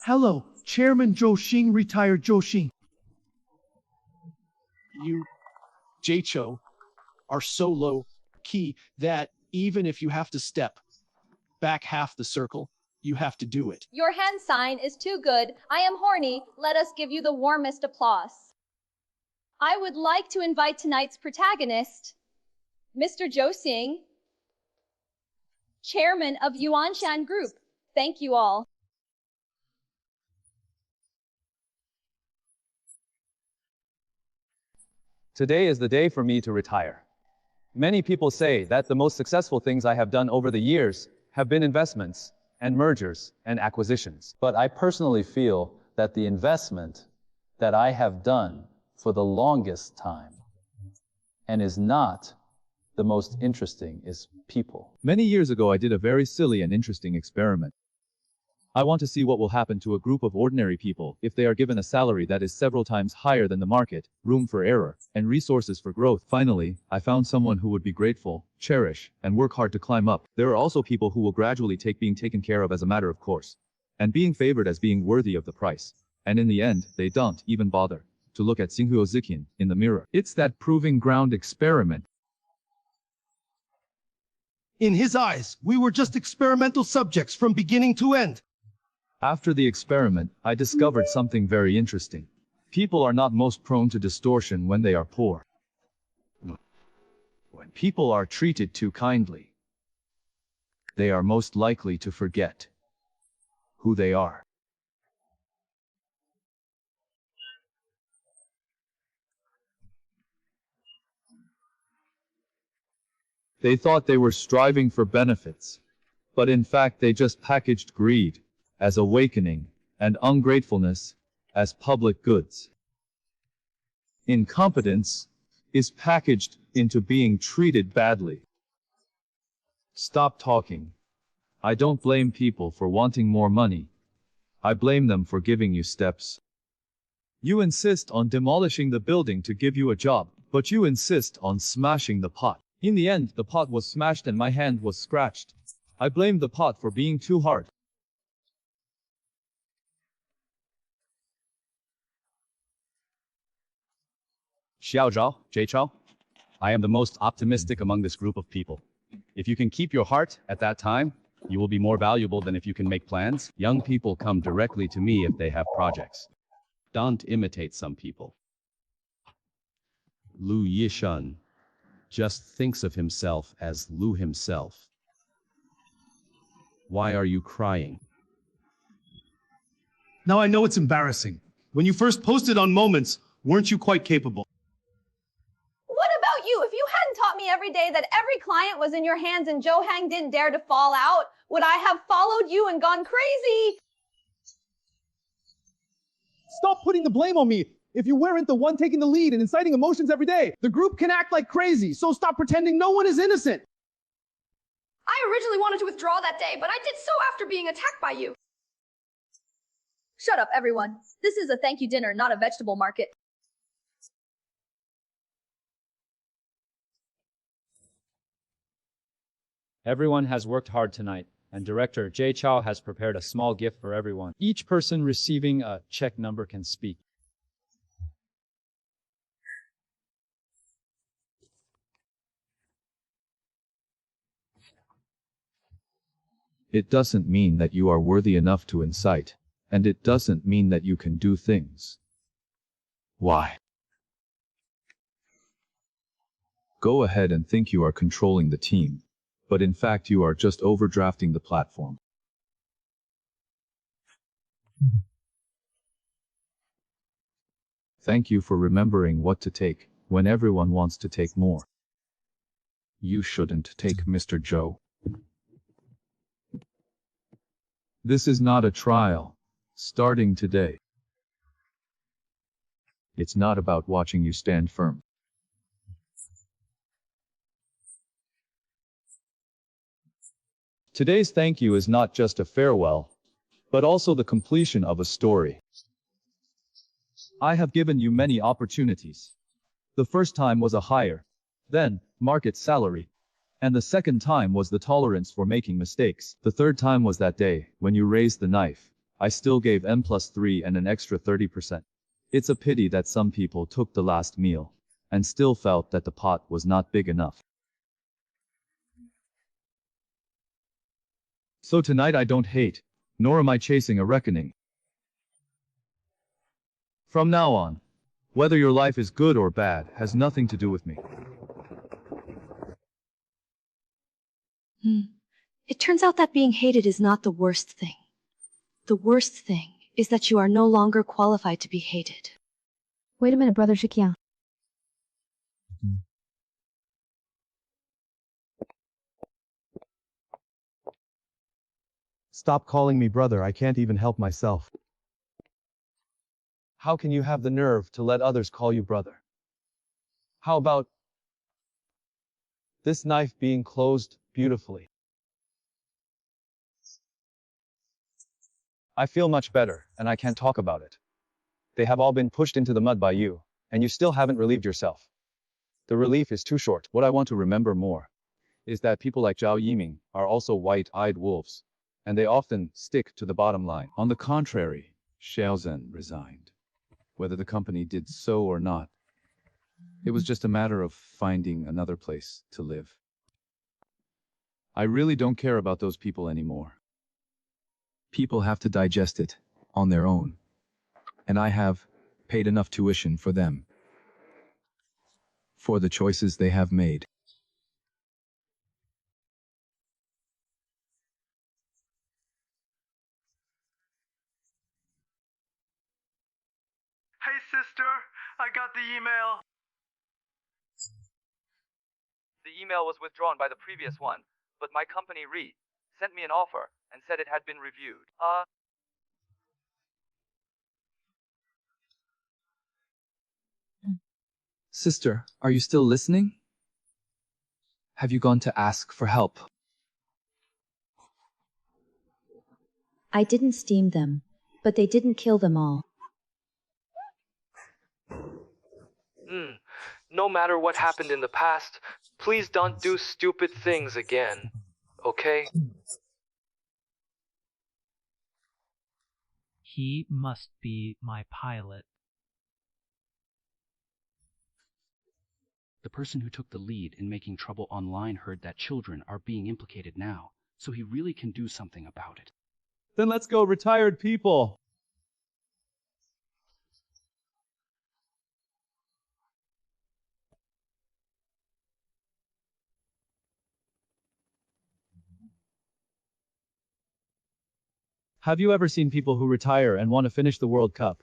Hello, Chairman Zhou Xing, retired Zhou Xing. You, Jaicho, are so low key that even if you have to step back half the circle, you have to do it. Your hand sign is too good. I am horny. Let us give you the warmest applause. I would like to invite tonight's protagonist, Mr. Zhou Xing, Chairman of Yuanshan Group. Thank you all. Today is the day for me to retire. Many people say that the most successful things I have done over the years have been investments and mergers and acquisitions. But I personally feel that the investment that I have done for the longest time and is not the most interesting is people. Many years ago, I did a very silly and interesting experiment. I want to see what will happen to a group of ordinary people if they are given a salary that is several times higher than the market, room for error, and resources for growth. Finally, I found someone who would be grateful, cherish, and work hard to climb up. There are also people who will gradually take being taken care of as a matter of course, and being favored as being worthy of the price. And in the end, they don't even bother to look at Xinghuo Ziqian in the mirror. It's that proving ground experiment. In his eyes, we were just experimental subjects from beginning to end. After the experiment, I discovered something very interesting. People are not most prone to distortion when they are poor. When people are treated too kindly, they are most likely to forget who they are. They thought they were striving for benefits, but in fact they just packaged greed as awakening and ungratefulness as public goods. Incompetence is packaged into being treated badly. Stop talking. I don't blame people for wanting more money. I blame them for giving you steps. You insist on demolishing the building to give you a job, but you insist on smashing the pot. In the end, the pot was smashed and my hand was scratched. I blame the pot for being too hard. Xiao Zhao, Jay Chao, I am the most optimistic among this group of people. If you can keep your heart at that time, you will be more valuable than if you can make plans. Young people come directly to me if they have projects. Don't imitate some people. Lu Yishun just thinks of himself as Lu himself. Why are you crying? Now I know it's embarrassing. When you first posted on Moments, weren't you quite capable? What about you? If you hadn't taught me every day that every client was in your hands and Joe Hang didn't dare to fall out, would I have followed you and gone crazy? Stop putting the blame on me. If you weren't the one taking the lead and inciting emotions every day, the group can act like crazy, so stop pretending no one is innocent. I originally wanted to withdraw that day, but I did so after being attacked by you. Shut up, everyone. This is a thank you dinner, not a vegetable market. Everyone has worked hard tonight, and Director Jay Chao has prepared a small gift for everyone. Each person receiving a check number can speak. It doesn't mean that you are worthy enough to incite, and it doesn't mean that you can do things. Why? Go ahead and think you are controlling the team, but in fact you are just overdrafting the platform. Thank you for remembering what to take when everyone wants to take more. You shouldn't take Mr. Joe. This is not a trial, starting today. It's not about watching you stand firm. Today's thank you is not just a farewell, but also the completion of a story. I have given you many opportunities. The first time was a higher, then, market salary. And the second time was the tolerance for making mistakes. The third time was that day, when you raised the knife. I still gave M+3 and an extra 30%. It's a pity that some people took the last meal, and still felt that the pot was not big enough. So tonight I don't hate, nor am I chasing a reckoning. From now on, whether your life is good or bad has nothing to do with me. It turns out that being hated is not the worst thing. The worst thing is that you are no longer qualified to be hated. Wait a minute, Brother Shikiang. Stop calling me brother, I can't even help myself. How can you have the nerve to let others call you brother? How about this knife being closed beautifully? I feel much better, and I can't talk about it. They have all been pushed into the mud by you, and you still haven't relieved yourself. The relief is too short. What I want to remember more is that people like Zhao Yiming are also white-eyed wolves, and they often stick to the bottom line. On the contrary, Xiao Zhen resigned. Whether the company did so or not, it was just a matter of finding another place to live. I really don't care about those people anymore. People have to digest it on their own, and I have paid enough tuition for them, for the choices they have made. Hey sister, I got the email. The email was withdrawn by the previous one, but my company sent me an offer and said it had been reviewed. Sister, are you still listening? Have you gone to ask for help? I didn't steam them, but they didn't kill them all. No matter what happened in the past, please don't do stupid things again, okay? He must be my pilot. The person who took the lead in making trouble online heard that children are being implicated now, so he really can do something about it. Then let's go, retired people. Have you ever seen people who retire and want to finish the World Cup?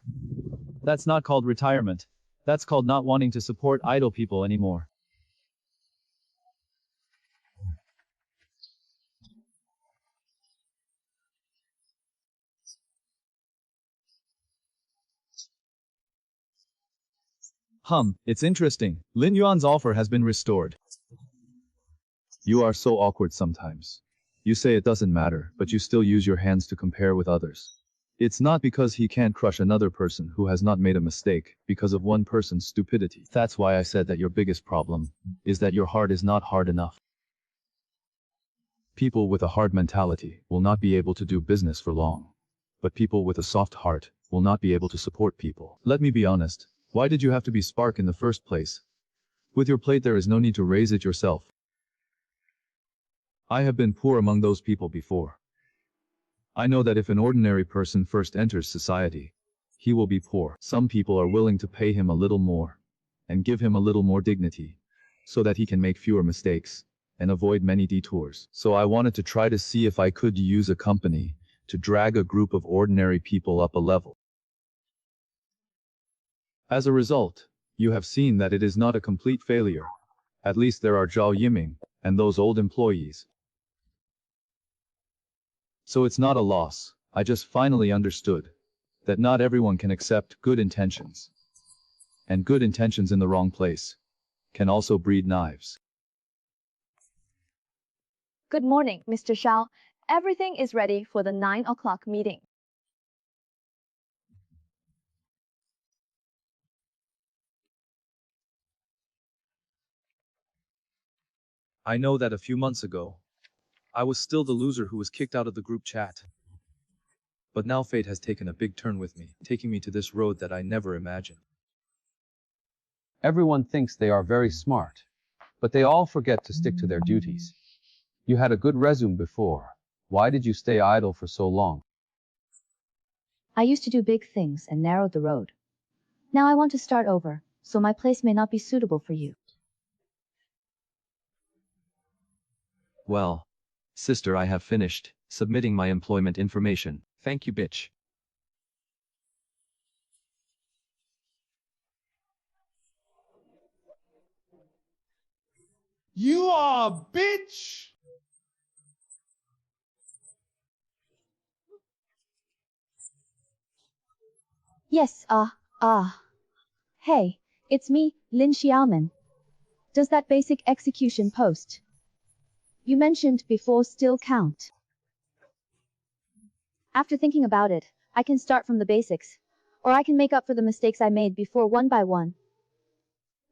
That's not called retirement. That's called not wanting to support idle people anymore. It's interesting. Lin Yuan's offer has been restored. You are so awkward sometimes. You say it doesn't matter, but you still use your hands to compare with others. It's not because he can't crush another person who has not made a mistake, because of one person's stupidity. That's why I said that your biggest problem is that your heart is not hard enough. People with a hard mentality will not be able to do business for long. But people with a soft heart will not be able to support people. Let me be honest. Why did you have to be Spark in the first place? With your plate there is no need to raise it yourself. I have been poor among those people before. I know that if an ordinary person first enters society, he will be poor. Some people are willing to pay him a little more, and give him a little more dignity, so that he can make fewer mistakes, and avoid many detours. So I wanted to try to see if I could use a company to drag a group of ordinary people up a level. As a result, you have seen that it is not a complete failure. At least there are Zhao Yiming, and those old employees. So it's not a loss. I just finally understood that not everyone can accept good intentions. And good intentions in the wrong place can also breed knives. Good morning, Mr. Shao. Everything is ready for the 9 o'clock meeting. I know that a few months ago, I was still the loser who was kicked out of the group chat. But now fate has taken a big turn with me, taking me to this road that I never imagined. Everyone thinks they are very smart, but they all forget to stick to their duties. You had a good resume before. Why did you stay idle for so long? I used to do big things and narrowed the road. Now I want to start over, so my place may not be suitable for you. Well, sister, I have finished submitting my employment information. Thank you, bitch. You are a bitch! Yes, Hey, it's me, Lin Xiaoman. Does that basic execution post you mentioned before still count? After thinking about it, I can start from the basics, or I can make up for the mistakes I made before one by one.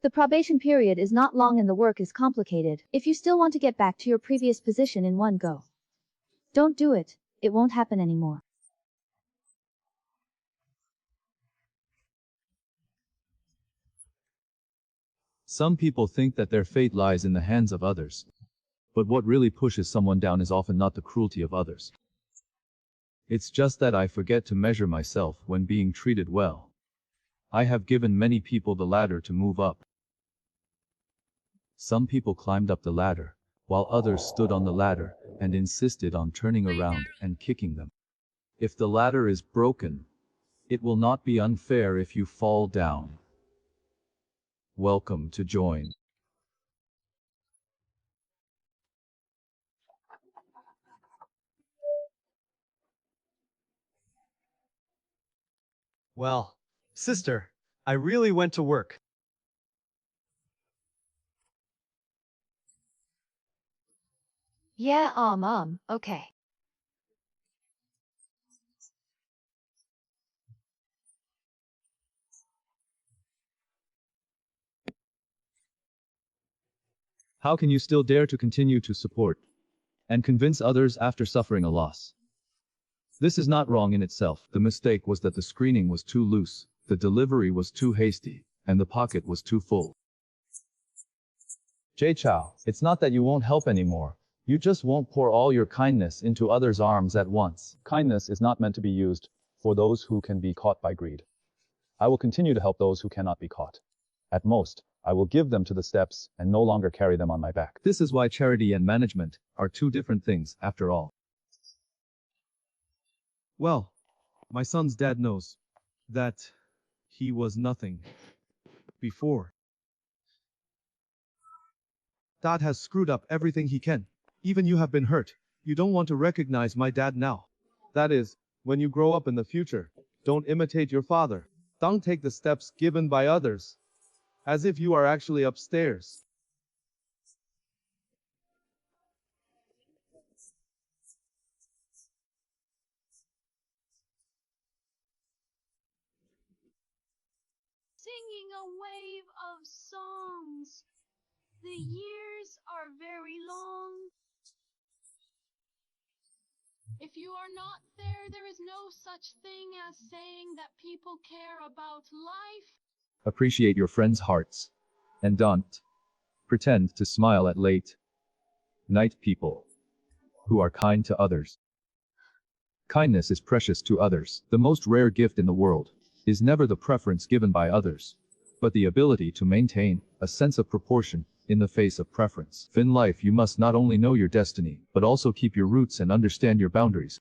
The probation period is not long and the work is complicated. If you still want to get back to your previous position in one go, don't do it. It won't happen anymore. Some people think that their fate lies in the hands of others. But what really pushes someone down is often not the cruelty of others. It's just that I forget to measure myself when being treated well. I have given many people the ladder to move up. Some people climbed up the ladder, while others stood on the ladder and insisted on turning around and kicking them. If the ladder is broken, it will not be unfair if you fall down. Welcome to join. Well, sister, I really went to work. Yeah, okay. How can you still dare to continue to support and convince others after suffering a loss? This is not wrong in itself. The mistake was that the screening was too loose, the delivery was too hasty, and the pocket was too full. Jay Chou, it's not that you won't help anymore. You just won't pour all your kindness into others' arms at once. Kindness is not meant to be used for those who can be caught by greed. I will continue to help those who cannot be caught. At most, I will give them to the steps and no longer carry them on my back. This is why charity and management are two different things, after all. Well, my son's dad knows that he was nothing before. Dad has screwed up everything he can. Even you have been hurt. You don't want to recognize my dad now. That is, when you grow up in the future, don't imitate your father. Don't take the steps given by others, as if you are actually upstairs. Singing a wave of songs. The years are very long. If you are not there, there is no such thing as saying that people care about life. Appreciate your friends' hearts. And don't pretend to smile at late night people who are kind to others. Kindness is precious to others. The most rare gift in the world is never the preference given by others, but the ability to maintain a sense of proportion in the face of preference. In life, you must not only know your destiny, but also keep your roots and understand your boundaries.